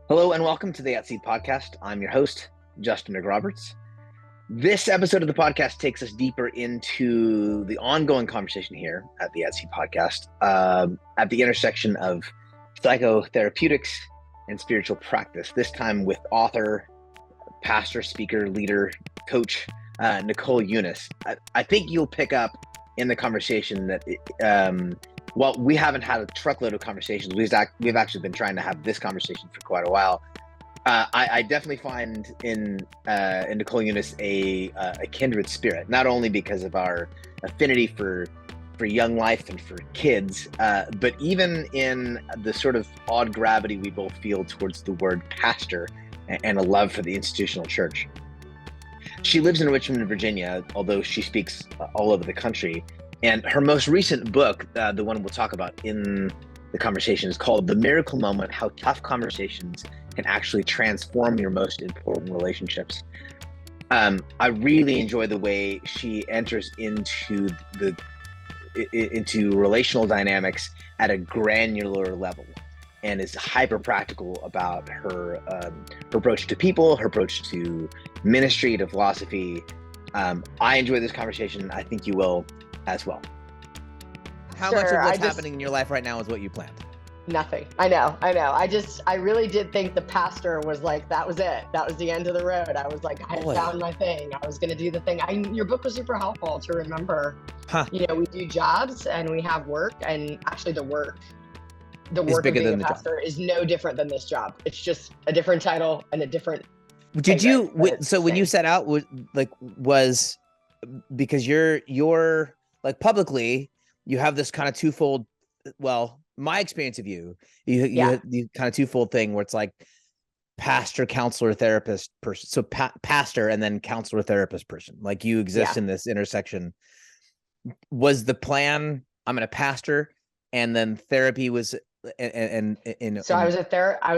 Hello and welcome to the Ep132 podcast. I'm your host, Justin McRoberts. This episode of the podcast takes us deeper into the ongoing conversation here at the Ep132 podcast at the intersection of psychotherapeutics and spiritual practice, this time with author, pastor, speaker, leader, coach, Nicole Unice. I think you'll pick up in the conversation that well, we haven't had a truckload of conversations. We've actually been trying to have this conversation for quite a while. I definitely find in Nicole Unice a kindred spirit, not only because of our affinity for young life and for kids, but even in the sort of odd gravity we both feel towards the word pastor and a love for the institutional church. She lives in Richmond, Virginia, although she speaks all over the country. And her most recent book, the one we'll talk about in the conversation, is called The Miracle Moment: How Tough Conversations Can Actually Transform Your Most Important Relationships. I really enjoy the way she enters into relational dynamics at a granular level and is hyper practical about her approach to people, her approach to ministry, to philosophy. I enjoy this conversation. I think you will as well. How much of what's happening in your life right now is what you planned? Nothing. I know. I really did think the pastor was like, that was it. That was the end of the road. I was like, I found my thing. I was going to do the thing. Your book was super helpful to remember, we do jobs and we have work, and actually the work of being a pastor is no different than this job. It's just a different title and a different. Did you, when you set out, was because you're like publicly, you have this kind of twofold, well, my experience of you kind of twofold thing where it's like pastor, counselor, therapist person. So pastor and then counselor, therapist person, like you exist in this intersection. Was the plan, I'm going to pastor, and then therapy was, So I was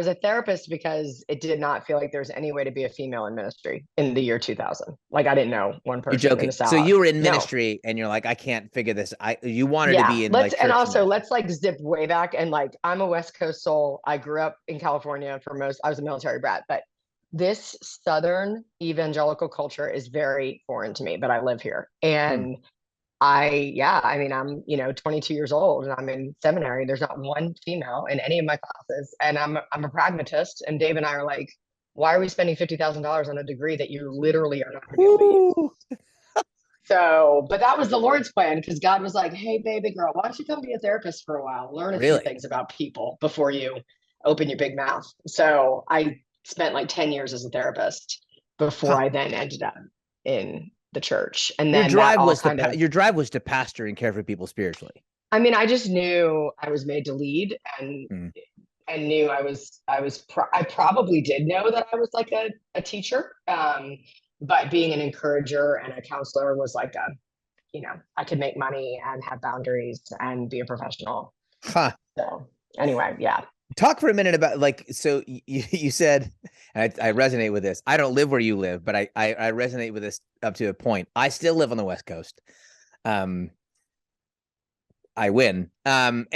a therapist because it did not feel like there was any way to be a female in ministry in the year 2000. Like I didn't know one person. You're joking. In the South. So you were in ministry and you're like, I can't figure this. You wanted to be in like church. And also let's like zip way back, and like I'm a West Coast soul. I grew up in California I was a military brat, but this Southern evangelical culture is very foreign to me, but I live here. And I'm 22 years old and I'm in seminary. There's not one female in any of my classes, and I'm a pragmatist. And Dave and I are like, why are we spending $50,000 on a degree that you literally are not going to be able to use? So, but that was the Lord's plan, because God was like, hey, baby girl, why don't you come be a therapist for a while? Learn a few things about people before you open your big mouth. So I spent like 10 years as a therapist before I then ended up in the church. And then your drive was to pastor and care for people spiritually. I mean, I just knew I was made to lead, and knew I probably did know that I was like a teacher. But being an encourager and a counselor was like I could make money and have boundaries and be a professional. So anyway, yeah. Talk for a minute about so you said, and I resonate with this. I don't live where you live, but I resonate with this up to a point. I still live on the West Coast. I win. And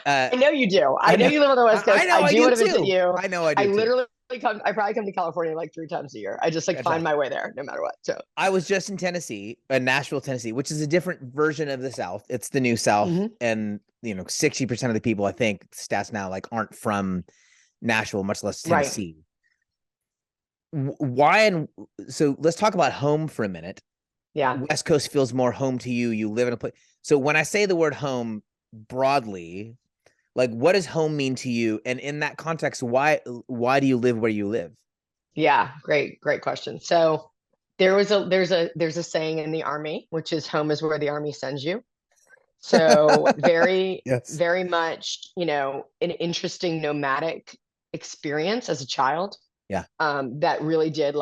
I know you do. I know you live on the West Coast. I do want to visit you. I know I do. I probably come to California like 3 times a year. I just find my way there no matter what. So I was just in Nashville, Tennessee, which is a different version of the South. It's the new South. Mm-hmm. And 60% of the people, I think stats now, aren't from Nashville, much less Tennessee. Right. Why? And so let's talk about home for a minute. Yeah. West Coast feels more home to you. You live in a place. So when I say the word home broadly, what does home mean to you? And in that context, why do you live where you live? Yeah, great question. So there's a saying in the Army, which is home is where the Army sends you. So very, very much, an interesting nomadic experience as a child. Yeah. That really did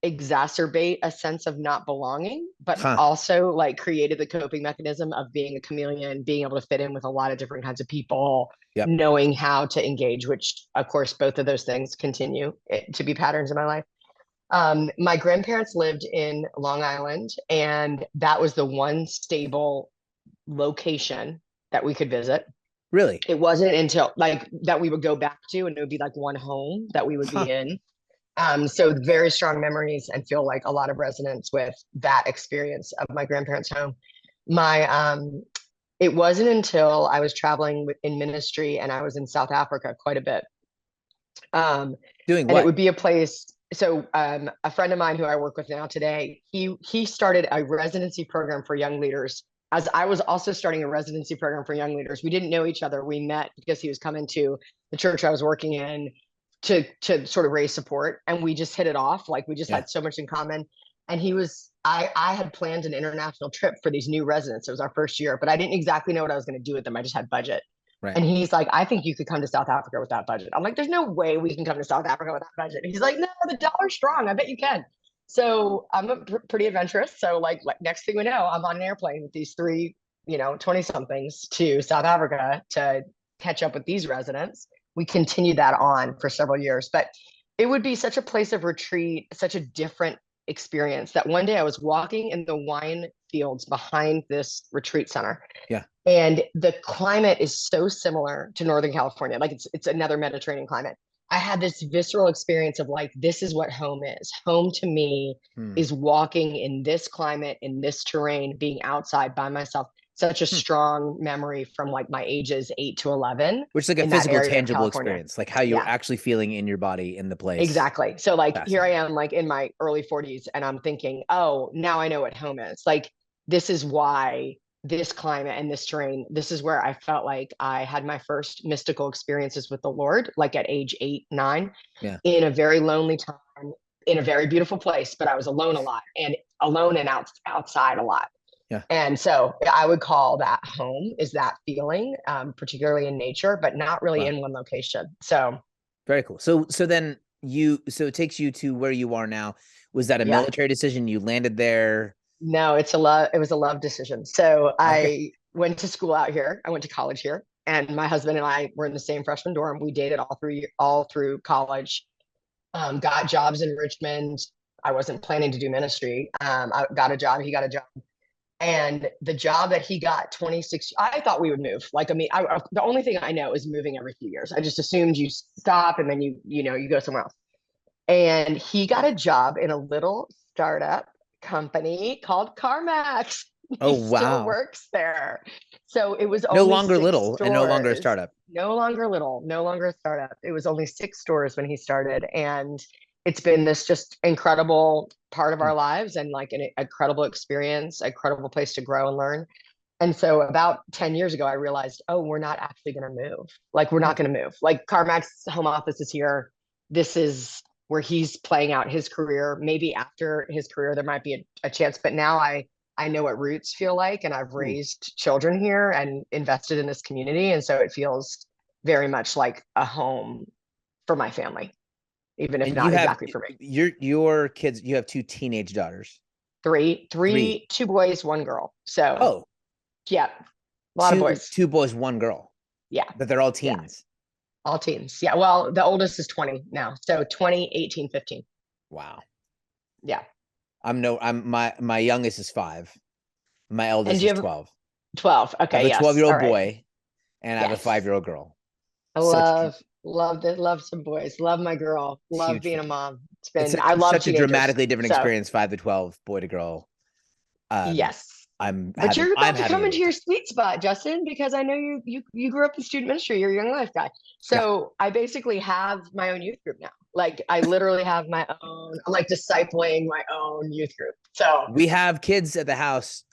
exacerbate a sense of not belonging, but also created the coping mechanism of being a chameleon, being able to fit in with a lot of different kinds of people, knowing how to engage, which of course, both of those things continue to be patterns in my life. My grandparents lived in Long Island, and that was the one stable location that we could visit. Really? It wasn't until like that we would go back to, and it would be like one home that we would Huh. be in. So very strong memories, and feel like a lot of resonance with that experience of my grandparents' home. My It wasn't until I was traveling in ministry and I was in South Africa quite a bit. Doing And it what? would be a place. So a friend of mine who I work with now today, he started a residency program for young leaders. As I was also starting a residency program for young leaders. We didn't know each other. We met because he was coming to the church I was working in to sort of raise support, and we just hit it off. Like we just Yeah. had so much in common. And I had planned an international trip for these new residents. It was our first year, but I didn't exactly know what I was going to do with them. I just had budget. Right. And he's like, I think you could come to South Africa with that budget. I'm like, there's no way we can come to South Africa with that budget. He's like, no, the dollar's strong. I bet you can. So I'm pretty adventurous. So like next thing we know, I'm on an airplane with these three, 20 somethings to South Africa to catch up with these residents. We continued that on for several years, but it would be such a place of retreat, such a different experience that one day I was walking in the wine fields behind this retreat center. Yeah. And the climate is so similar to Northern California. Like it's another Mediterranean climate. I had this visceral experience of like, this is what home is. Home to me is walking in this climate, in this terrain, being outside by myself. Such a strong memory from like my ages 8 to 11. Which is like a physical, tangible experience, like how you're actually feeling in your body in the place. Exactly. So like here I am like in my early 40s and I'm thinking, oh, now I know what home is. Like this is why this climate and this terrain, this is where I felt like I had my first mystical experiences with the Lord, like at age 8, 9, in a very lonely time, in a very beautiful place, but I was alone a lot and alone and outside a lot. Yeah. And so I would call that home, is that feeling, particularly in nature, but not really in one location. So very cool. So then so it takes you to where you are now. Was that a military decision? You landed there? No, it was a love decision. So I went to school out here. I went to college here, and my husband and I were in the same freshman dorm. We dated all through college. Got jobs in Richmond. I wasn't planning to do ministry. I got a job. He got a job. And the job that he got, 26, I thought we would move. Like, I mean, the only thing I know is moving every few years. I just assumed you stop and then you go somewhere else. And he got a job in a little startup company called CarMax. Oh, wow. Still works there. So it was no longer little and no longer a startup. No longer little, no longer a startup. It was only 6 stores when he started. And it's been this just incredible part of our lives, and like an incredible experience, a incredible place to grow and learn. And so about 10 years ago, I realized, oh, we're not actually going to move. Like, we're not going to move. Like, CarMax home office is here. This is where he's playing out his career. Maybe after his career, there might be a chance. But now I know what roots feel like, and I've raised children here and invested in this community. And so it feels very much like a home for my family, even if not exactly for me. Your kids, you have 2 teenage daughters. Three, 2 boys, 1 girl. So yeah, a lot of boys. 2 boys, 1 girl. Yeah. But they're all teens. Yeah. All teens. Yeah. Well, the oldest is 20 now. So 20, 18, 15. Wow. Yeah. My youngest is 5. My eldest is 12. 12. Okay. I have a 12-year-old boy, and I have a 5-year-old girl. I love some boys. Love my girl. Love being a mom. I love such a dramatically different experience, 5 to 12, boy to girl. Yes. But you're about to come into your sweet spot, Justin, because I know you grew up in student ministry. You're a Young Life guy. So I basically have my own youth group now. Like, I literally have my own, I'm like discipling my own youth group. So we have kids at the house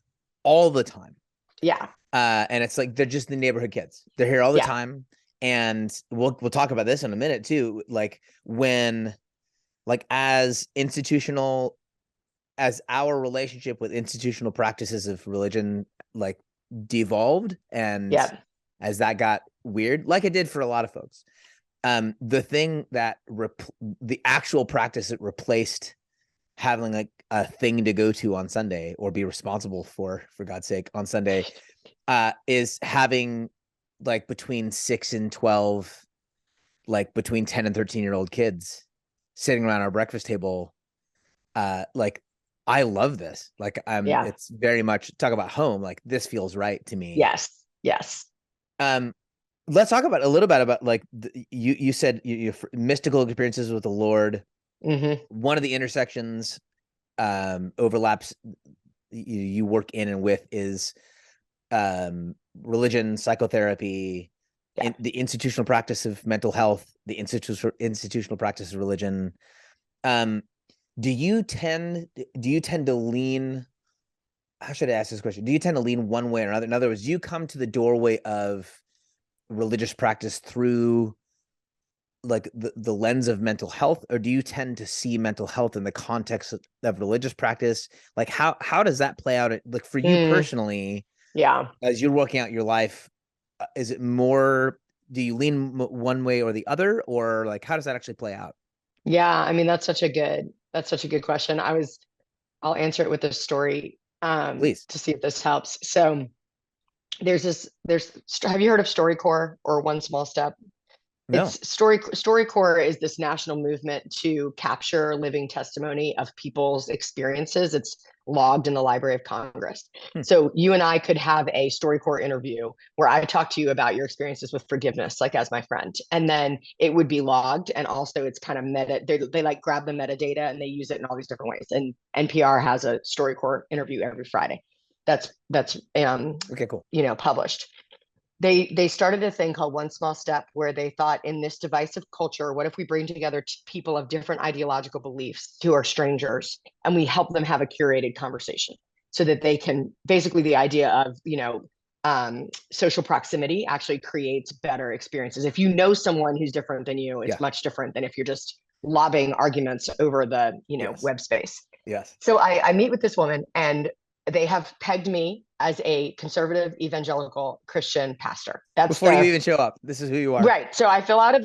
all the time. Yeah. And it's like, they're just the neighborhood kids. They're here all the time. And we'll talk about this in a minute too. Like, when, like, as our relationship with institutional practices of religion, like, devolved, and as that got weird, like it did for a lot of folks, the thing that the actual practice that replaced having like a thing to go to on Sunday, or be responsible for God's sake, on Sunday, is having, like, between 6 and 12, like between 10 and 13-year-old kids sitting around our breakfast table. Like, I love this. Like, it's very much, talk about home. Like, this feels right to me. Yes. Let's talk about a little bit about like you said your mystical experiences with the Lord. Mm-hmm. One of the intersections overlaps you work in and with is religion, psychotherapy, the institutional practice of mental health, the institutional practice of religion. Do you tend to lean, how should I ask this question? Do you tend to lean one way or another? In other words, do you come to the doorway of religious practice through like the lens of mental health, or do you tend to see mental health in the context of religious practice? Like how does that play out? Like for you personally, as you're working out your life, is it more, do you lean one way or the other, or like how does that actually play out? Yeah, I mean that's such a good question. I'll answer it with a story Please. to see if this helps. So have you heard of StoryCorps or One Small Step? No. StoryCorps is this national movement to capture living testimony of people's experiences. It's logged in the Library of Congress. So you and I could have a StoryCorps interview where I talk to you about your experiences with forgiveness, like as my friend, and then it would be logged. And also it's kind of they like grab the metadata and they use it in all these different ways. And NPR has a StoryCorps interview every Friday. That's okay, cool. Published. They started a thing called One Small Step, where they thought, in this divisive culture, what if we bring together people of different ideological beliefs who are strangers, and we help them have a curated conversation so that they can, basically the idea of, social proximity actually creates better experiences. If you know someone who's different than you, it's much different than if you're just lobbing arguments over the, web space. Yes. So I meet with this woman, and they have pegged me as a conservative evangelical Christian pastor. That's before you even show up. This is who you are. Right. So I fill out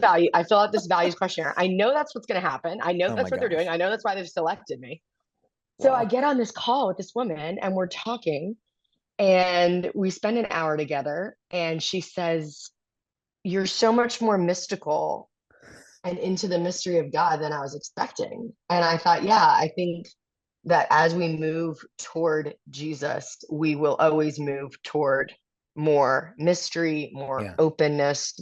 this values questionnaire. I know that's what's going to happen. I know that's what they're doing. I know that's why they've selected me. So I get on this call with this woman and we're talking and we spend an hour together, and she says, "You're so much more mystical and into the mystery of God than I was expecting." And I thought, yeah, I think that as we move toward Jesus, we will always move toward more mystery, more openness,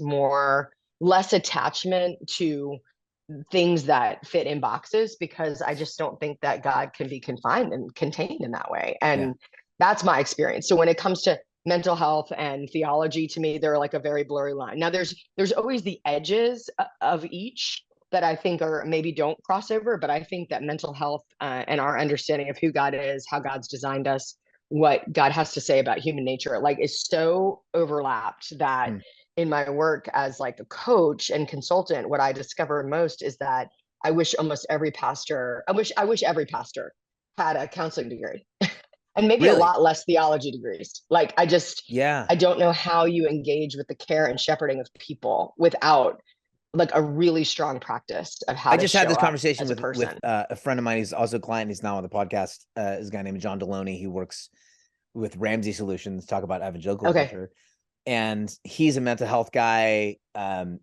less attachment to things that fit in boxes, because I just don't think that God can be confined and contained in that way. And that's my experience. So when it comes to mental health and theology, to me, they're like a very blurry line. Now there's always the edges of each that I think are maybe don't cross over, but I think that mental health and our understanding of who God is, how God's designed us, what God has to say about human nature, like, is so overlapped that in my work as like a coach and consultant, what I discovered most is that I wish every pastor had a counseling degree and maybe a lot less theology degrees. Like, I don't know how you engage with the care and shepherding of people without like a really strong practice of how I just had this conversation with a friend of mine who's also a client. He's now on the podcast. Is a guy named John Deloney. He works with Ramsey Solutions, talk about evangelical culture. And he's a mental health guy.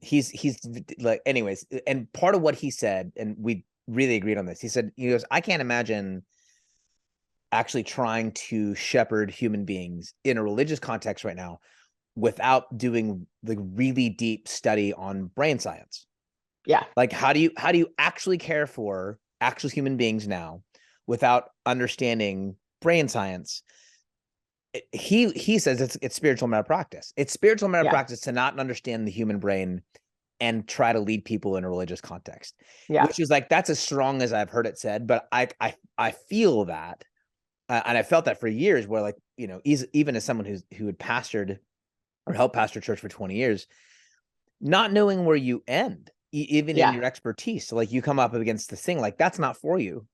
He's like, anyways, and part of what he said, and we really agreed on this, he goes, I can't imagine actually trying to shepherd human beings in a religious context right now without doing the really deep study on brain science. Yeah. Like, how do you actually care for actual human beings now without understanding brain science? He says it's spiritual malpractice. It's spiritual malpractice to not understand the human brain and try to lead people in a religious context. Yeah. Which is like, that's as strong as I've heard it said, but I feel that, and I felt that for years, where, like, even as someone who had pastored or helped pastor church for 20 years, not knowing where you end, even in your expertise. So, like, you come up against this thing, like, that's not for you.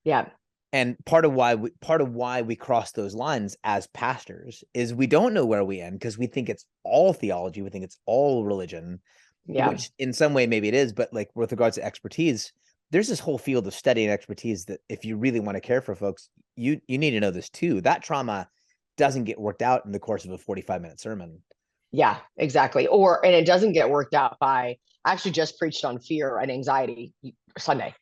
Yeah. And part of why we cross those lines as pastors is we don't know where we end, because we think it's all theology. We think it's all religion, which in some way maybe it is. But, like, with regards to expertise, there's this whole field of study and expertise that if you really want to care for folks, you need to know this too. That trauma doesn't get worked out in the course of a 45-minute sermon. Yeah, exactly. And it doesn't get worked out I actually just preached on fear and anxiety Sunday.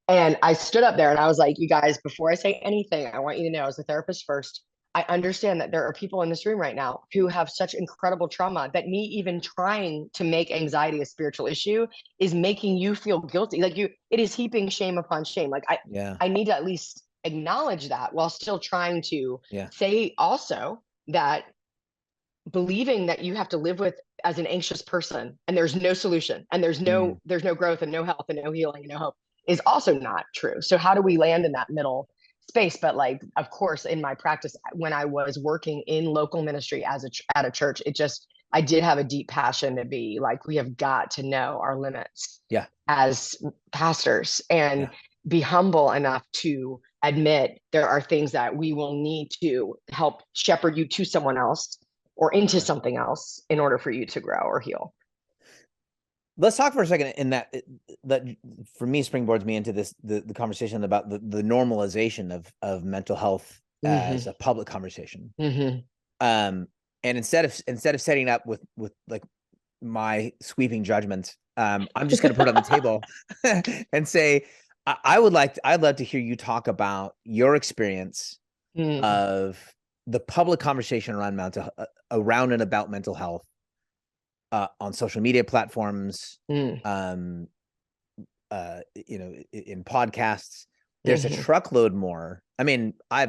And I stood up there and I was like, you guys, before I say anything, I want you to know, as a therapist first, I understand that there are people in this room right now who have such incredible trauma that me even trying to make anxiety a spiritual issue is making you feel guilty. Like it is heaping shame upon shame. Like I need to at least acknowledge that while still trying to say also that believing that you have to live with as an anxious person and there's no solution and there's no growth and no health and no healing and no hope is also not true. So how do we land in that middle space? But like, of course, in my practice, when I was working in local ministry at a church, I did have a deep passion to be like, we have got to know our limits as pastors and be humble enough to admit there are things that we will need to help shepherd you to someone else or into something else in order for you to grow or heal. Let's talk for a second in that for me springboards me into the conversation about the normalization of mental health as a public conversation. And instead of setting up with like my sweeping judgment, I'm just going to put it on the table and say, I'd love to hear you talk about your experience of the public conversation around and about mental health on social media platforms, in podcasts. There's a truckload more. I mean, I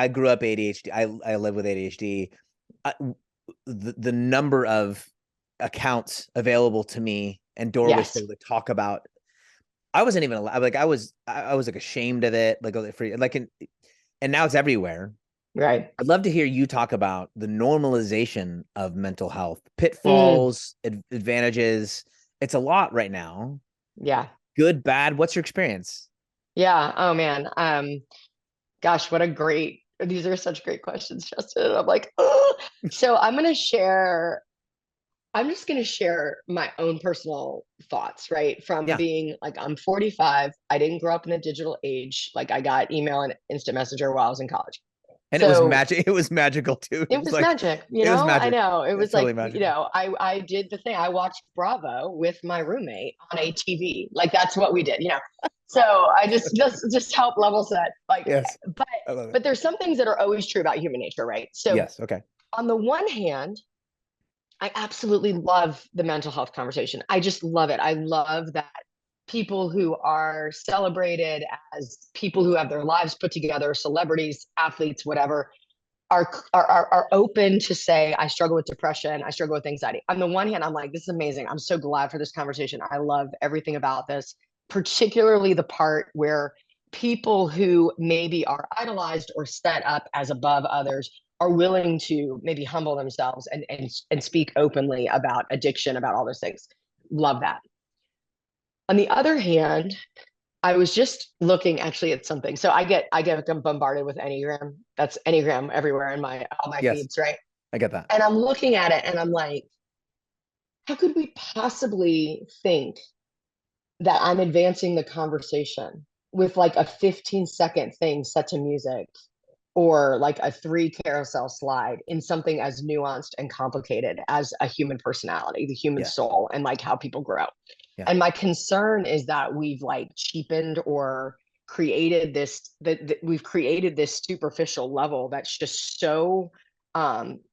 grew up ADHD. I live with ADHD. The number of accounts available to me and doorways to talk about. I wasn't even allowed. Like I was like ashamed of it. And now it's everywhere. Right. I'd love to hear you talk about the normalization of mental health, pitfalls, advantages. It's a lot right now. Yeah. Good, bad. What's your experience? Yeah. Oh man. Gosh, these are such great questions, Justin. I'm like, oh. So I'm just going to share my own personal thoughts, right? From being like, I'm 45. I didn't grow up in the digital age. Like I got email and instant messenger while I was in college. And it was magic. It was magical too. It was magic, It was magic. I know. It was totally like, magical. I did the thing. I watched Bravo with my roommate on a TV. Like that's what we did, So I just help level set. Like, but there's some things that are always true about human nature, right? So on the one hand, I absolutely love the mental health conversation. I just love it. I love that people who are celebrated as people who have their lives put together, celebrities, athletes, whatever, are open to say, I struggle with depression, I struggle with anxiety. On the one hand, I'm like, this is amazing. I'm so glad for this conversation. I love everything about this, particularly the part where people who maybe are idolized or set up as above others are willing to maybe humble themselves and speak openly about addiction, about all those things. Love that. On the other hand, I was just looking actually at something. So I get bombarded with Enneagram. That's Enneagram everywhere in all my feeds, right? I get that. And I'm looking at it and I'm like, how could we possibly think that I'm advancing the conversation with like a 15-second thing set to music or like a 3 carousel slide in something as nuanced and complicated as a human personality, the human soul, and like how people grow. And my concern is that we've like cheapened or created this, we've created this superficial level that's just so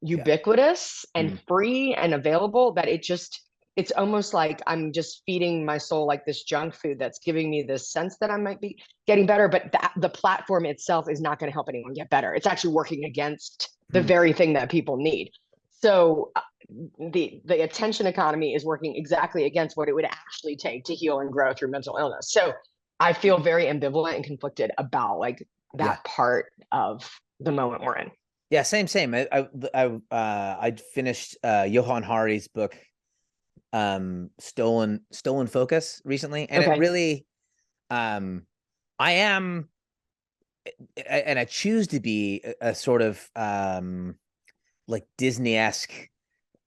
ubiquitous and free and available that it's almost like I'm just feeding my soul like this junk food that's giving me this sense that I might be getting better, but the platform itself is not going to help anyone get better. It's actually working against the very thing that people need. So the attention economy is working exactly against what it would actually take to heal and grow through mental illness. So I feel very ambivalent and conflicted about like that part of the moment we're in. Yeah, same. I finished Johann Hari's book, Stolen Focus recently, and it really, I am, and I choose to be a sort of like Disney-esque,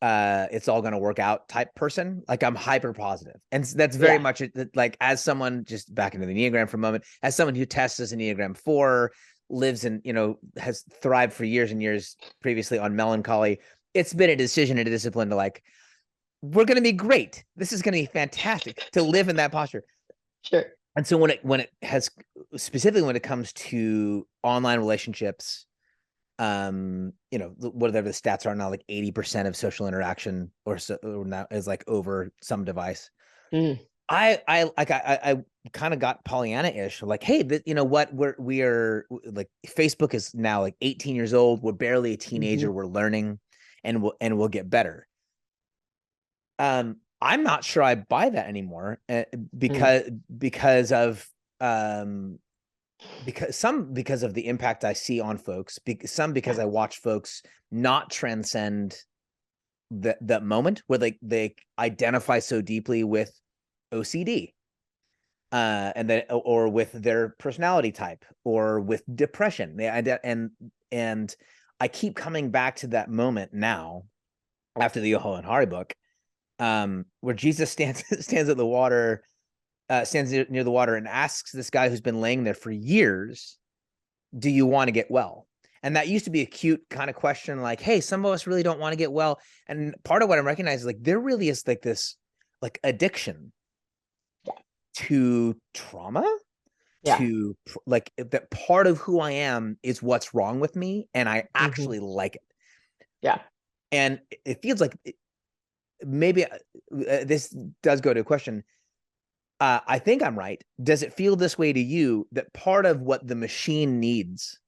it's all going to work out type person. Like I'm hyper positive. And that's very much like, as someone, just back into the Enneagram for a moment, as someone who tests as an Enneagram 4, lives in, has thrived for years and years previously on melancholy. It's been a decision and a discipline to like, we're going to be great. This is going to be fantastic to live in that posture. Sure. And so when it has, specifically when it comes to online relationships, whatever the stats are now, like 80% of social interaction or now is like over some device. I kind of got Pollyanna-ish, like, hey, you know what, we are like, Facebook is now like 18 years old. We're barely a teenager. We're learning, and we'll get better. I'm not sure I buy that anymore, because of because of the impact I see on folks, because I watch folks not transcend that moment where they identify so deeply with OCD, and then, or with their personality type, or with depression. And I keep coming back to that moment now after the Yoho and Hari book, where Jesus stands at the water, stands near the water and asks this guy who's been laying there for years, do you want to get well? And that used to be a cute kind of question, like, hey, some of us really don't want to get well. And part of what I'm recognizing is, like, there really is like this like addiction to trauma, to like, that part of who I am is what's wrong with me, and I actually like it. And it feels like maybe this does go to a question. I think I'm right. Does it feel this way to you, that part of what the machine needs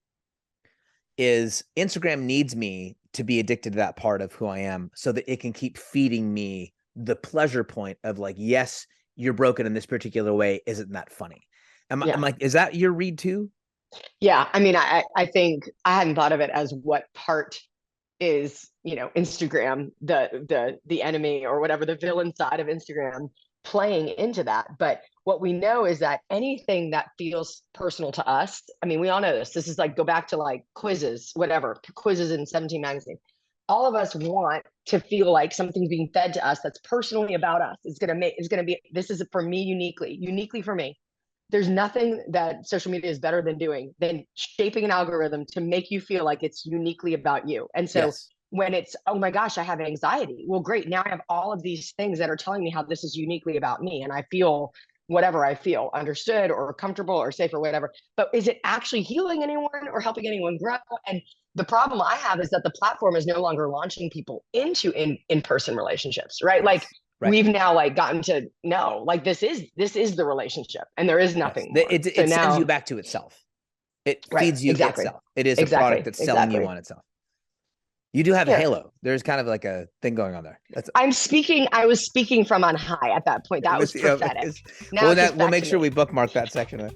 is Instagram needs me to be addicted to that part of who I am, so that it can keep feeding me the pleasure point of, like, yes, you're broken in this particular way. Isn't that funny? I'm like, is that your read too? Yeah. I mean, I think I hadn't thought of it as what part is, Instagram, the enemy, or whatever, the villain side of Instagram playing into that. But what we know is that anything that feels personal to us, I mean, we all know this is like, go back to like quizzes, whatever, quizzes in 17 magazine. All of us want to feel like something's being fed to us that's personally about us. It's going to be, this is for me, uniquely for me. There's nothing that social media is better than doing than shaping an algorithm to make you feel like it's uniquely about you. And so when it's, oh my gosh, I have anxiety. Well, great. Now I have all of these things that are telling me how this is uniquely about me. And I feel whatever I feel, understood or comfortable or safe or whatever. But is it actually healing anyone or helping anyone grow? And the problem I have is that the platform is no longer launching people into in-person relationships, right? Like, we've now like gotten to know, like, this is the relationship, and there is nothing more. It sends you back to itself. It feeds you itself. It is a product that's selling you on itself. You do have a halo. There's kind of like a thing going on there. I was speaking from on high at that point. That was prophetic. Now we'll make sure we bookmark that section.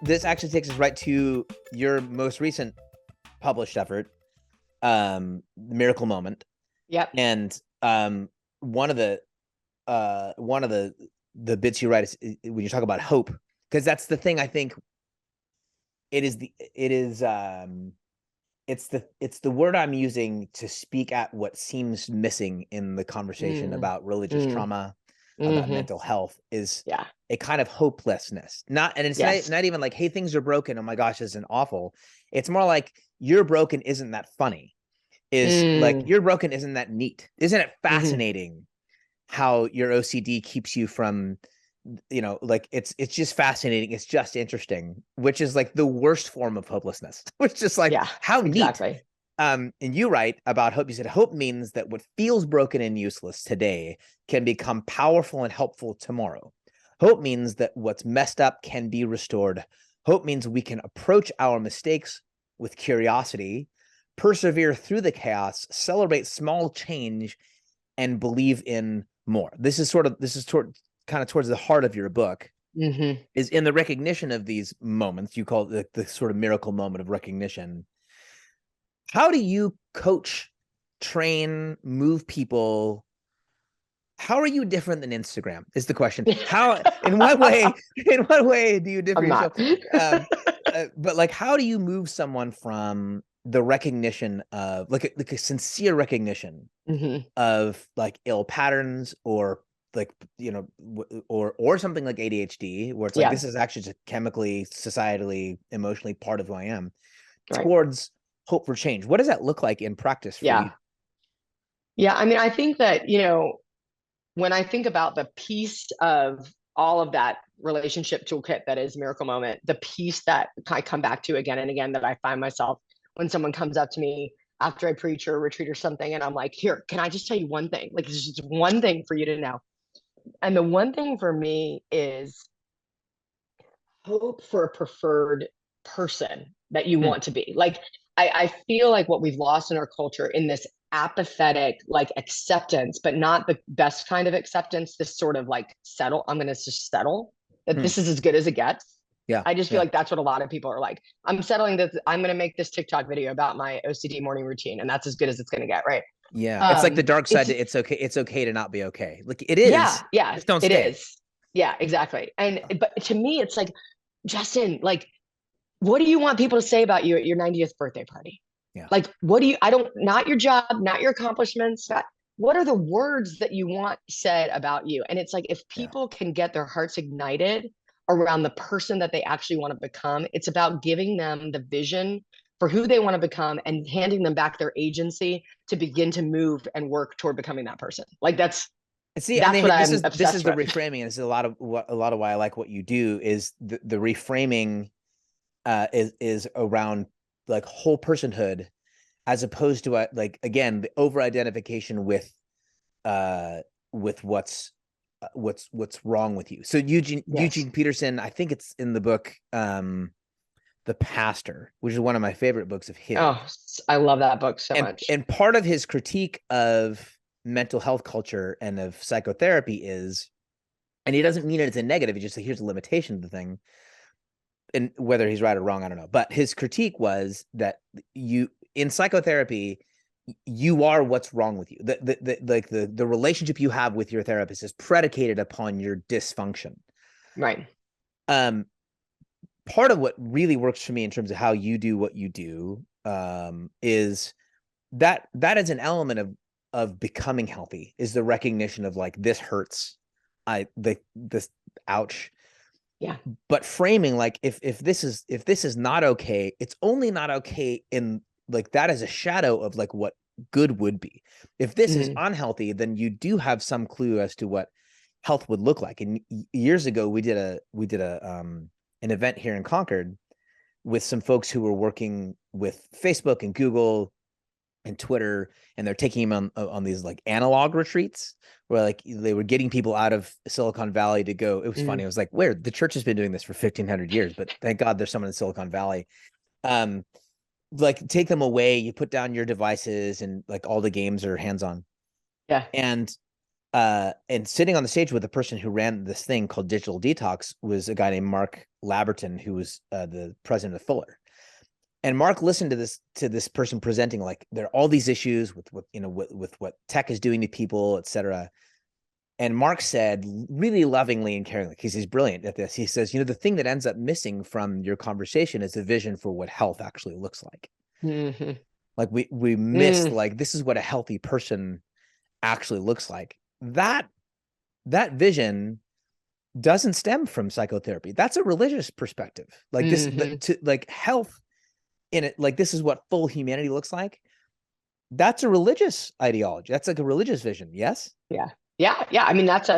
This actually takes us right to your most recent published effort, Miracle Moment. Yep. And one of the bits you write is when you talk about hope, because that's the thing. I think it's the word I'm using to speak at what seems missing in the conversation about religious trauma, about mental health, is a kind of hopelessness. It's not even like, hey, things are broken, oh my gosh, this isn't awful. It's more like, you're broken isn't that funny. Like, you're broken isn't that neat. Isn't it fascinating how your OCD keeps you from, like, it's just fascinating. It's just interesting, which is like the worst form of hopelessness, which is like, how neat. And you write about hope. You said, hope means that what feels broken and useless today can become powerful and helpful tomorrow. Hope means that what's messed up can be restored. Hope means we can approach our mistakes with curiosity, persevere through the chaos, celebrate small change, and believe in more. This is kind of towards the heart of your book, is in the recognition of these moments. You call it the sort of miracle moment of recognition. How do you coach, train, move people? How are you different than Instagram is the question. How, in what way do you differ yourself? But like, how do you move someone from the recognition of like a sincere recognition of like ill patterns, or like, or something like ADHD, where it's like, this is actually just chemically, societally, emotionally part of who I am, towards hope for change? What does that look like in practice for you? Yeah. I mean, I think that, when I think about the piece of all of that relationship toolkit that is Miracle Moment, the piece that I come back to again and again, that I find myself when someone comes up to me after I preach or retreat or something, and I'm like, here, can I just tell you one thing? Like, it's just one thing for you to know. And the one thing for me is hope for a preferred person that you want to be. Like, I feel like what we've lost in our culture in this apathetic, like, acceptance, but not the best kind of acceptance, this sort of like settle, I'm going to just settle that this is as good as it gets. Yeah. I just feel like that's what a lot of people are like. I'm settling that I'm going to make this TikTok video about my OCD morning routine, and that's as good as it's going to get. Right. Yeah. It's like the dark side. It's okay. It's okay to not be okay. Like it is. Yeah. Yeah. Just don't it stay. is. Yeah, exactly. And, but to me, it's like, Justin, like, what do you want people to say about you at your 90th birthday party? Yeah. Like, what do you, not your job, not your accomplishments, what are the words that you want said about you? And it's like, if people can get their hearts ignited around the person that they actually want to become, it's about giving them the vision for who they want to become and handing them back their agency to begin to move and work toward becoming that person. Like that's what I'm obsessed with. This is the reframing. And this is a lot of why I like what you do is the reframing is around like whole personhood, as opposed to like, again, the over identification with what's wrong with you. So Eugene Peterson, I think it's in the book The Pastor, which is one of my favorite books of his. Oh, I love that book so much. And part of his critique of mental health culture and of psychotherapy is, and he doesn't mean it as a negative, he just says, here's a limitation of the thing. And whether he's right or wrong, I don't know. But his critique was that in psychotherapy, you are what's wrong with you. The relationship you have with your therapist is predicated upon your dysfunction. Right. Part of what really works for me in terms of how you do what you do is that is an element of becoming healthy, is the recognition of like, this hurts. This ouch. Yeah. But framing, like, if this is not okay, it's only not okay in like, that is a shadow of like what good would be. If this is unhealthy, then you do have some clue as to what health would look like. And years ago, we did an event here in Concord with some folks who were working with Facebook and Google and Twitter, and they're taking them on these like analog retreats where like they were getting people out of Silicon Valley to go. It was funny. It was like, where the church has been doing this for 1,500 years, but thank God there's someone in Silicon Valley. Like take them away, you put down your devices, and like all the games are hands-on. Yeah. And sitting on the stage with the person who ran this thing called Digital Detox was a guy named Mark Laberton, who was the president of Fuller. And Mark listened to this person presenting, like, there are all these issues with what tech is doing to people, et cetera. And Mark said, really lovingly and caringly, because he's brilliant at this, he says, the thing that ends up missing from your conversation is a vision for what health actually looks like. Mm-hmm. Like we missed, like, this is what a healthy person actually looks like. That vision doesn't stem from psychotherapy. That's a religious perspective. Like this, like health in it, like this is what full humanity looks like. That's a religious ideology. That's like a religious vision. Yes. Yeah. I mean, that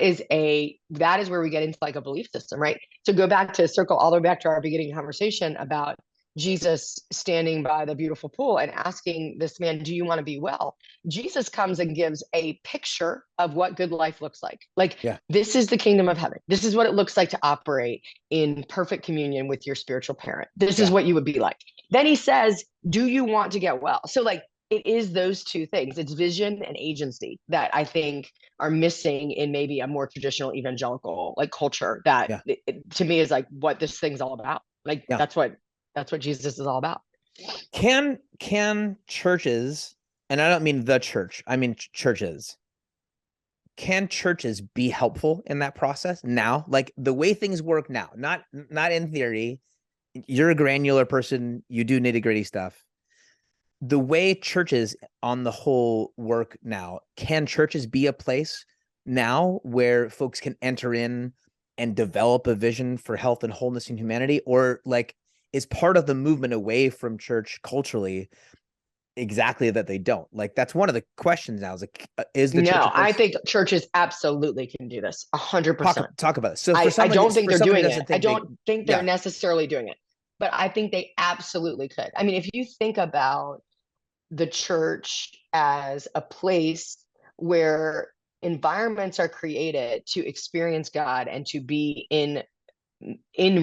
is where we get into like a belief system, right? So go back to circle all the way back to our beginning conversation about Jesus standing by the beautiful pool and asking this man, do you want to be well? Jesus comes and gives a picture of what good life looks like. Like, this is the kingdom of heaven. This is what it looks like to operate in perfect communion with your spiritual parent. This is what you would be like. Then he says, do you want to get well? So like, it is those two things. It's vision and agency that I think are missing in maybe a more traditional evangelical like culture that to me is like what this thing's all about. Like that's what Jesus is all about. Can churches, and I don't mean the church, I mean churches, can churches be helpful in that process now? Like the way things work now, not in theory. You're a granular person, you do nitty-gritty stuff. The way churches on the whole work now, can churches be a place now where folks can enter in and develop a vision for health and wholeness and humanity? Or like, is part of the movement away from church culturally exactly that they don't. Like, that's one of the questions now, is like, is the church No, a I place? think churches absolutely can do this 100%. Talk about it. So for I someone don't think for they're someone who doing it. doesn't I think don't think they're yeah, necessarily doing it, but I think they absolutely could. I mean, if you think about the church as a place where environments are created to experience God and to be in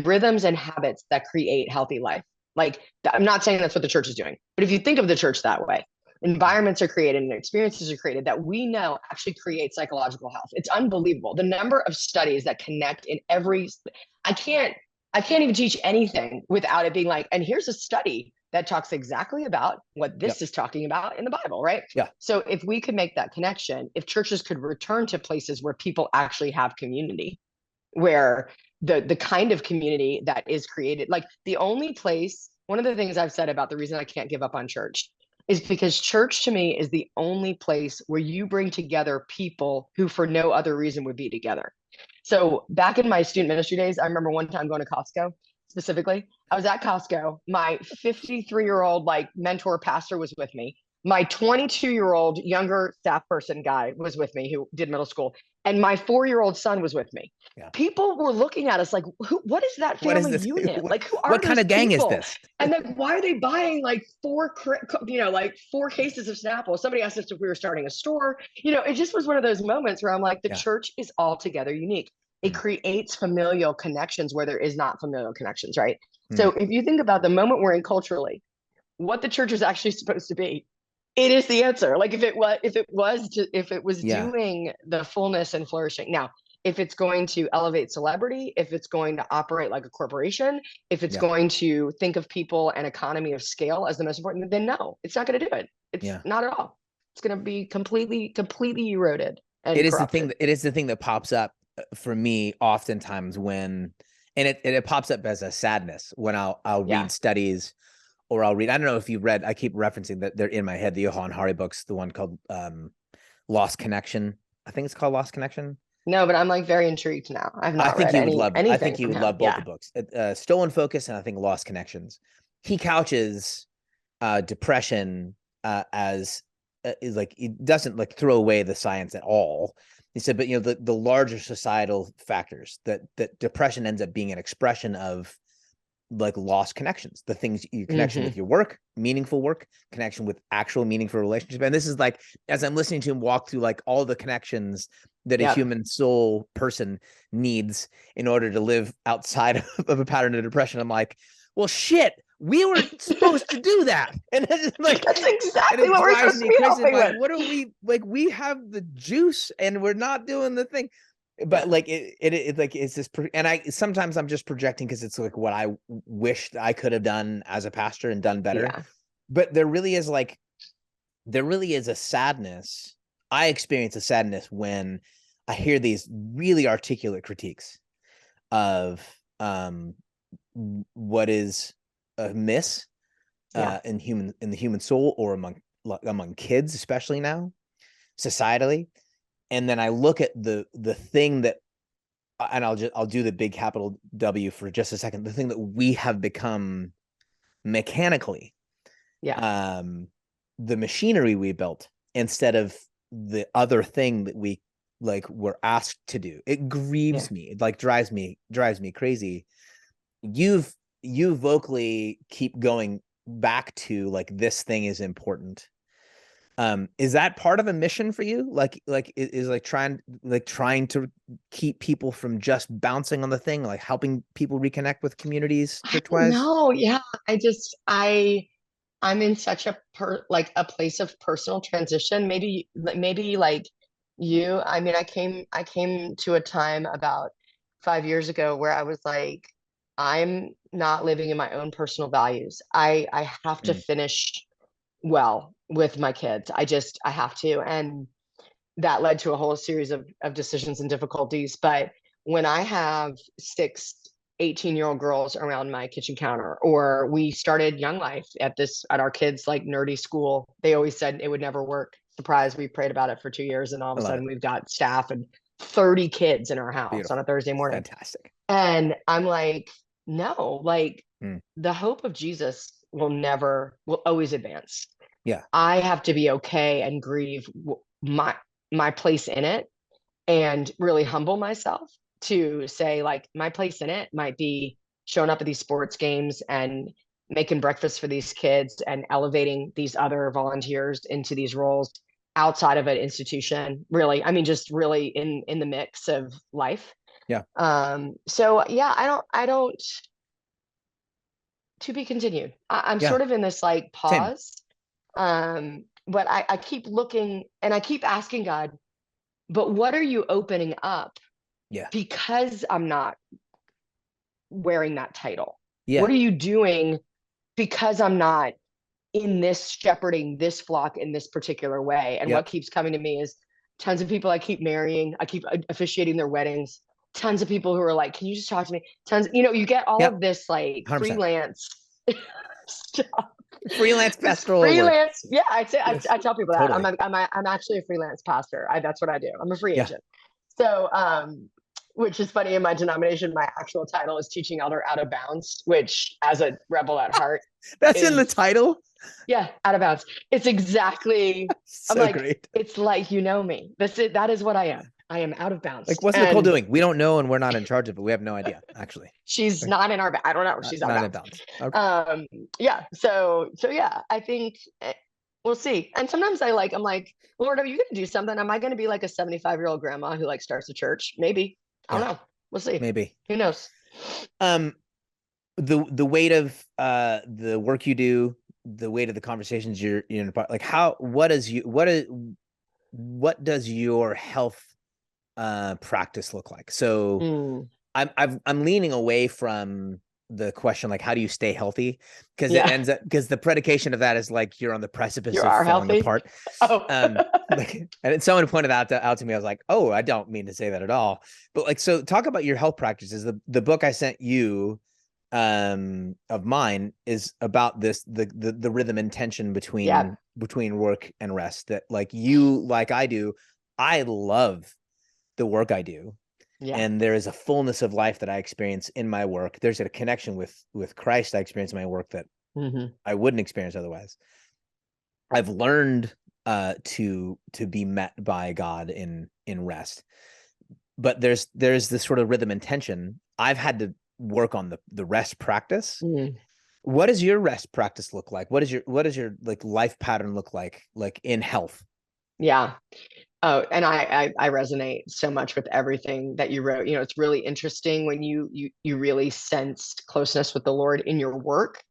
rhythms and habits that create healthy life. Like, I'm not saying that's what the church is doing, but if you think of the church that way, environments are created and experiences are created that we know actually create psychological health. It's unbelievable. The number of studies that connect in every, I can't, I can't even teach anything without it being like, and here's a study that talks exactly about what this yep, is talking about in the Bible, right? yeah, So if we could make that connection, if churches could return to places where people actually have community, where the kind of community that is created, like the only place, one of the things I've said about the reason I can't give up on church is because church to me is the only place where you bring together people who for no other reason would be together. So back in my student ministry days, I remember one time going to Costco specifically. I was at Costco. My 53-year-old like mentor pastor was with me. My 22-year-old younger staff person guy was with me who did middle school, and my 4-year-old son was with me. yeah. People were looking at us like, what is that What is family this? unit? Like, who are What kind those of gang is people? this? And then why are they buying like like 4 cases of Snapple? Somebody asked us if we were starting a store. It just was one of those moments where I'm like, the Yeah. church is altogether unique. It creates familial connections where there is not familial connections, right? So if you think about the moment we're in culturally, what the church is actually supposed to be, it is the answer. Like if it was Yeah, doing the fullness and flourishing. Now, if it's going to elevate celebrity, if it's going to operate like a corporation, if it's yeah, going to think of people and economy of scale as the most important, then no, it's not going to do it. It's yeah. not at all. It's going to be completely eroded and It is the thing corrupted. that pops up for me oftentimes when, and it pops up as a sadness when I'll Yeah. read studies, or I'll read, I don't know if you've read, I keep referencing that they're in my head, the Johann Hari books, the one called Lost Connection. I think it's called Lost Connection. No, but I'm like very intrigued now. I've I not think read you would love it. I think anything you from would him. love both the Yeah. books. Stolen Focus and I think Lost Connections. He couches depression as is like, it doesn't like throw away the science at all. He said, but the larger societal factors that depression ends up being an expression of like lost connections, the things, your connection with your work, meaningful work, connection with actual meaningful relationship. And this is like, as I'm listening to him walk through like all the connections that a human soul person needs in order to live outside of a pattern of depression, I'm like, well, shit, we were supposed to do that. And it's like, That's exactly and it what we're drives supposed to me be crazy. helping Like, with. what are we, like, we have the juice and we're not doing the thing. But like it like it's this, and I sometimes I'm just projecting because it's like what I wished I could have done as a pastor and done better. Yeah. But there really is a sadness. I experience a sadness when I hear these really articulate critiques of what is amiss in the human soul, or among kids, especially now, societally. And then I look at the thing that, and I'll do the big capital W for just a second, the thing that we have become mechanically, the machinery we built instead of the other thing that we like were asked to do. It grieves me. It like drives me crazy. You vocally keep going back to like, this thing is important. Is that part of a mission for you? Like is like trying to keep people from just bouncing on the thing, like helping people reconnect with communities church-wise? No, yeah. I'm in such a a place of personal transition. Maybe like you. I mean, I came to a time about 5 years ago where I was like, I'm not living in my own personal values. I have to finish well with my kids. I have to. And that led to a whole series of decisions and difficulties. But when I have 18-year-old girls around my kitchen counter, or we started Young Life at our kids' like nerdy school, they always said it would never work. Surprise, we prayed about it for 2 years, and all of a sudden we've got staff and 30 kids in our house on a Thursday morning. Fantastic. And I'm like, no, like the hope of Jesus will always advance. Yeah. I have to be okay and grieve my place in it, and really humble myself to say, like, my place in it might be showing up at these sports games and making breakfast for these kids and elevating these other volunteers into these roles outside of an institution, really. I mean, just really in the mix of life. Yeah. So yeah, I don't, to be continued. I'm Yeah. sort of in this like Same. pause. But I keep looking and I keep asking God, but what are you opening up? Yeah. Because I'm not wearing that title. Yeah. What are you doing because I'm not in this shepherding this flock in this particular way? And Yep. what keeps coming to me is tons of people I keep marrying, I keep officiating their weddings, tons of people who are like, can you just talk to me? Tons, you get all Yep. of this like 100%. freelance stuff. Freelance This pastoral work. freelance, yeah. Yes. I tell people that Totally. I'm actually a freelance pastor. That's what I do. I'm a free Yeah. agent. So, which is funny, in my denomination, my actual title is teaching elder out of bounds, which, as a rebel at heart, That's in the title. Yeah, out of bounds. It's exactly. So I'm like, great. it's like, me. That is what I am. I am out of bounds. Like, what's Nicole doing? We don't know, and we're not in charge of it. We have no idea, actually. She's not in our. I don't know. She's out not of bounds. In bounds. Okay. Yeah. So yeah, I think we'll see. And sometimes I'm like, Lord, are you going to do something? Am I going to be like a 75-year-old grandma who like starts a church? Maybe. I don't know. We'll see. Maybe. Who knows? The weight of the work you do, the weight of the conversations you're in, like what does your health practice look like? So I'm leaning away from the question, like, how do you stay healthy? Because it ends up, because the predication of that is like you're on the precipice of falling healthy apart. And someone pointed out to me, I was like, oh, I don't mean to say that at all. But like, so talk about your health practices. The book I sent you of mine is about this, the rhythm and tension between work and rest, that like you, like I do, I love the work I do. Yeah. And there is a fullness of life that I experience in my work. There's a connection with Christ I experience in my work that I wouldn't experience otherwise. I've learned to be met by God in rest. But there's this sort of rhythm and tension. I've had to work on the rest practice. What does your rest practice look like? What is your like life pattern look like in health? Yeah. Oh, and I resonate so much with everything that you wrote. It's really interesting when you really sensed closeness with the Lord in your work,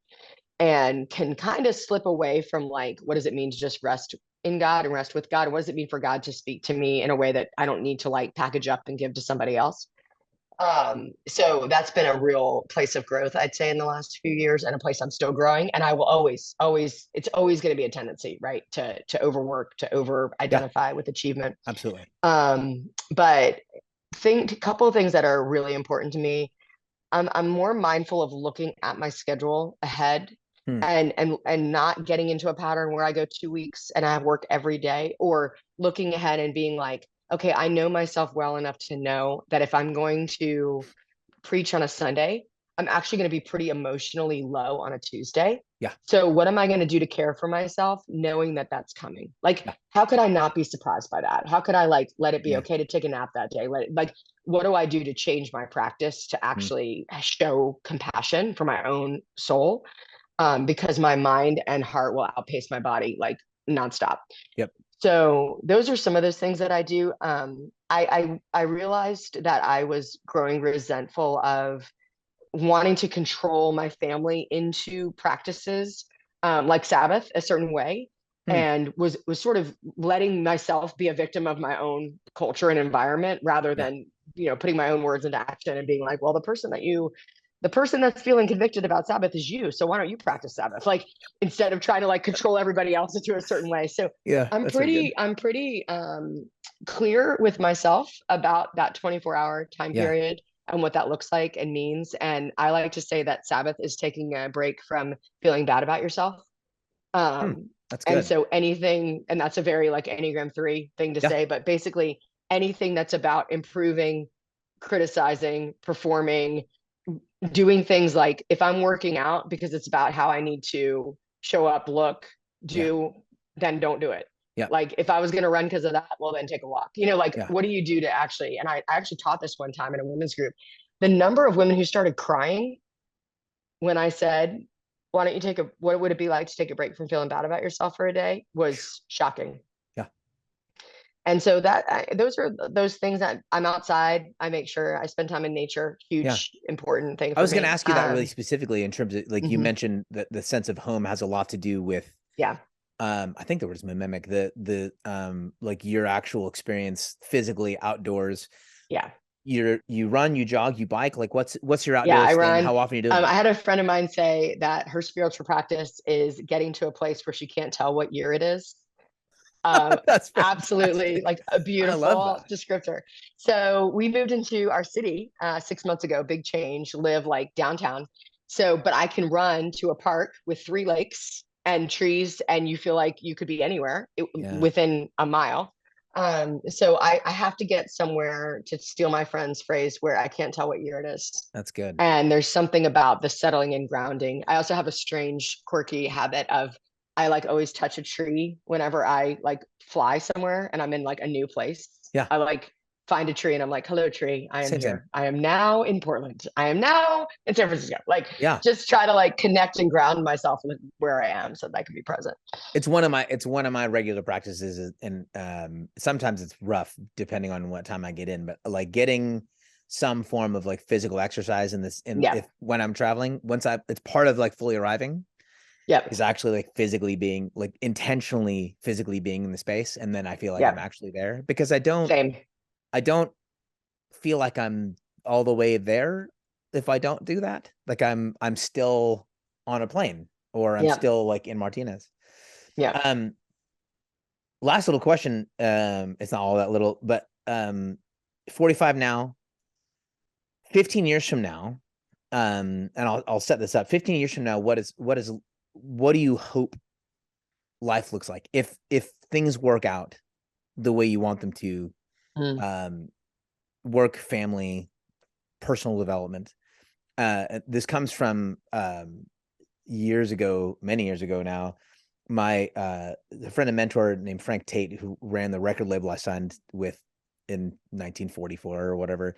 and can kind of slip away from like, what does it mean to just rest in God and rest with God? What does it mean for God to speak to me in a way that I don't need to like package up and give to somebody else? So that's been a real place of growth, I'd say, in the last few years, and a place I'm still growing. And I will always, it's always going to be a tendency, right, to overwork, to over identify with achievement. Absolutely. But a couple of things that are really important to me. I'm more mindful of looking at my schedule ahead and not getting into a pattern where I go 2 weeks and I have work every day, or looking ahead and being like, okay, I know myself well enough to know that if I'm going to preach on a Sunday, I'm actually going to be pretty emotionally low on a Tuesday. Yeah. So what am I going to do to care for myself, knowing that that's coming? Like, how could I not be surprised by that? How could I like let it be okay to take a nap that day? What do I do to change my practice to actually show compassion for my own soul? Because my mind and heart will outpace my body like nonstop. Yep. So those are some of those things that I do. I realized that I was growing resentful of wanting to control my family into practices like Sabbath a certain way, and was sort of letting myself be a victim of my own culture and environment, rather than putting my own words into action and being like, well, the person that's feeling convicted about Sabbath is you. So why don't you practice Sabbath? Like, instead of trying to like control everybody else into a certain way. So I'm pretty clear with myself about that 24-hour time period and what that looks like and means. And I like to say that Sabbath is taking a break from feeling bad about yourself. That's good. And so anything, and that's a very like Enneagram 3 thing to say, but basically anything that's about improving, criticizing, performing, doing things like, if I'm working out because it's about how I need to show up, look, then don't do it. Yeah. Like if I was going to run because of that, well, then take a walk. Like what do you do to actually, and I actually taught this one time in a women's group, the number of women who started crying when I said, why don't you what would it be like to take a break from feeling bad about yourself for a day, was shocking. Yeah. And so those are those things that I'm outside. I make sure I spend time in nature. Huge, important thing for me. I was going to ask you that really specifically in terms of like, you Mhm. mentioned that the sense of home has a lot to do with, I think the word is mimic, the like your actual experience physically outdoors. Yeah. You run, you jog, you bike. Like what's your outdoors I thing? run. How often are you doing I had a friend of mine say that her spiritual practice is getting to a place where she can't tell what year it is. That's absolutely like a beautiful descriptor. So we moved into our city 6 months ago, big change, live like downtown. So, but I can run to a park with 3 lakes and trees, and you feel like you could be anywhere within a mile. So I have to get somewhere, to steal my friend's phrase, where I can't tell what year it is. That's good. And there's something about the settling and grounding. I also have a strange, quirky habit of, I like always touch a tree whenever I like fly somewhere and I'm in like a new place. Yeah. I like find a tree and I'm like, hello tree, I am Same. here. I am now in Portland. I am now in San Francisco. Like, just try to like connect and ground myself with where I am so that I can be present. It's one of my regular practices, and sometimes it's rough depending on what time I get in, but like getting some form of like physical exercise when I'm traveling, it's part of like fully arriving. Is actually like physically being, like intentionally physically being in the space, and then I feel like I'm actually there, because I don't feel like I'm all the way there if I don't do that. Like I'm still on a plane, or I'm still like in Martinez. Last little question. It's not all that little, but 45 now, 15 years from now, and I'll set this up. 15 years from now, what do you hope life looks like if things work out the way you want them to? Work, family, personal development. This comes from years ago, many years ago now. My a friend and mentor named Frank Tate, who ran the record label I signed with in 1944 or whatever.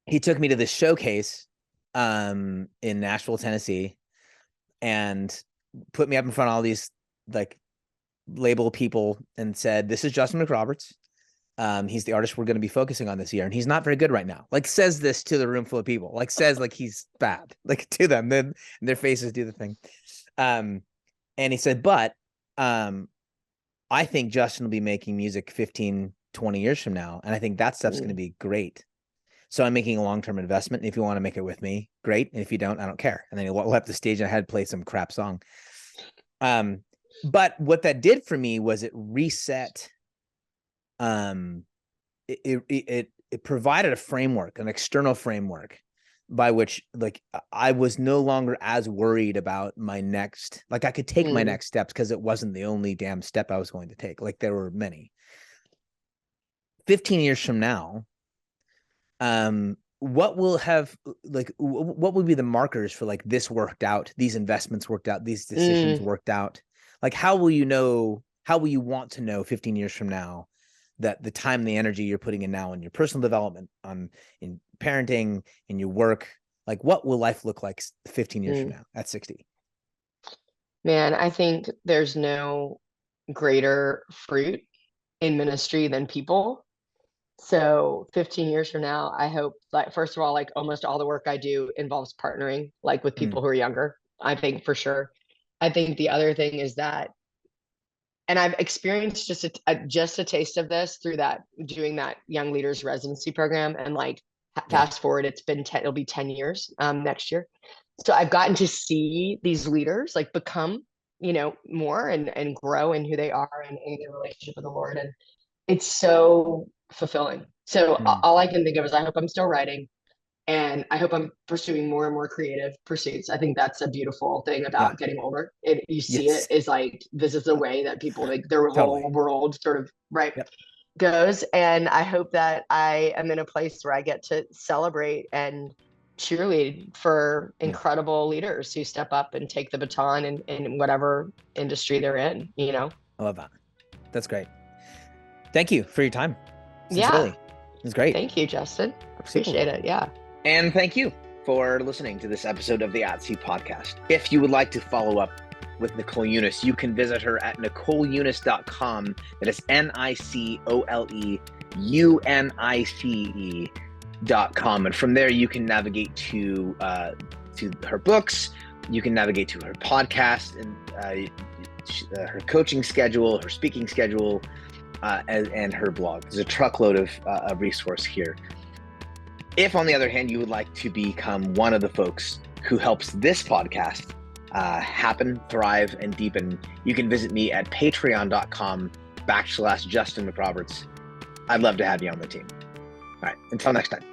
He took me to this showcase in Nashville, Tennessee, and put me up in front of all these like label people and said, "This is Justin McRoberts. He's the artist we're going to be focusing on this year, and he's not very good right now." Like, says this to the room full of people, like says like he's bad, like to them. Then their faces do the thing. And he said, but I think Justin will be making music 15, 20 years from now, and I think that stuff's going to be great. So I'm making a long-term investment. And if you want to make it with me, great. And if you don't, I don't care. And then he left the stage and I had to play some crap song. But what that did for me was it reset. It provided a framework, an external framework by which like I was no longer as worried about my next, like I could take my next steps because it wasn't the only damn step I was going to take. Like there were many. 15 years from now, what will be the markers for like this worked out, these investments worked out, these decisions worked out? Like how will you want to know 15 years from now that the time, the energy you're putting in now in your personal development, in parenting, in your work, like what will life look like 15 years from now at 60? Man, I think there's no greater fruit in ministry than people. So 15 years from now, I hope, like, first of all, like almost all the work I do involves partnering, like with people who are younger, I think for sure. I think the other thing is that, and I've experienced just a taste of this through doing that young leaders residency program. And like fast forward, it'll be 10 years next year. So I've gotten to see these leaders like become, more and grow in who they are and in their relationship with the Lord. And it's so fulfilling. So all I can think of is I hope I'm still writing, and I hope I'm pursuing more and more creative pursuits. I think that's a beautiful thing about getting older. You see it is like, this is the way that people, like their whole world sort of goes. And I hope that I am in a place where I get to celebrate and cheerlead for incredible leaders who step up and take the baton in whatever industry they're in, you know? I love that. That's great. Thank you for your time. Sincerely. It was great. Thank you, Justin. Appreciate it. Yeah. And thank you for listening to this episode of the At Sea podcast. If you would like to follow up with Nicole Unice, you can visit her at NicoleUnice.com. That is NicoleUnice.com. And from there, you can navigate to her books. You can navigate to her podcast and her coaching schedule, her speaking schedule, and her blog. There's a truckload of resource here. If, on the other hand, you would like to become one of the folks who helps this podcast happen, thrive, and deepen, you can visit me at patreon.com/Justin McRoberts. I'd love to have you on the team. All right, until next time.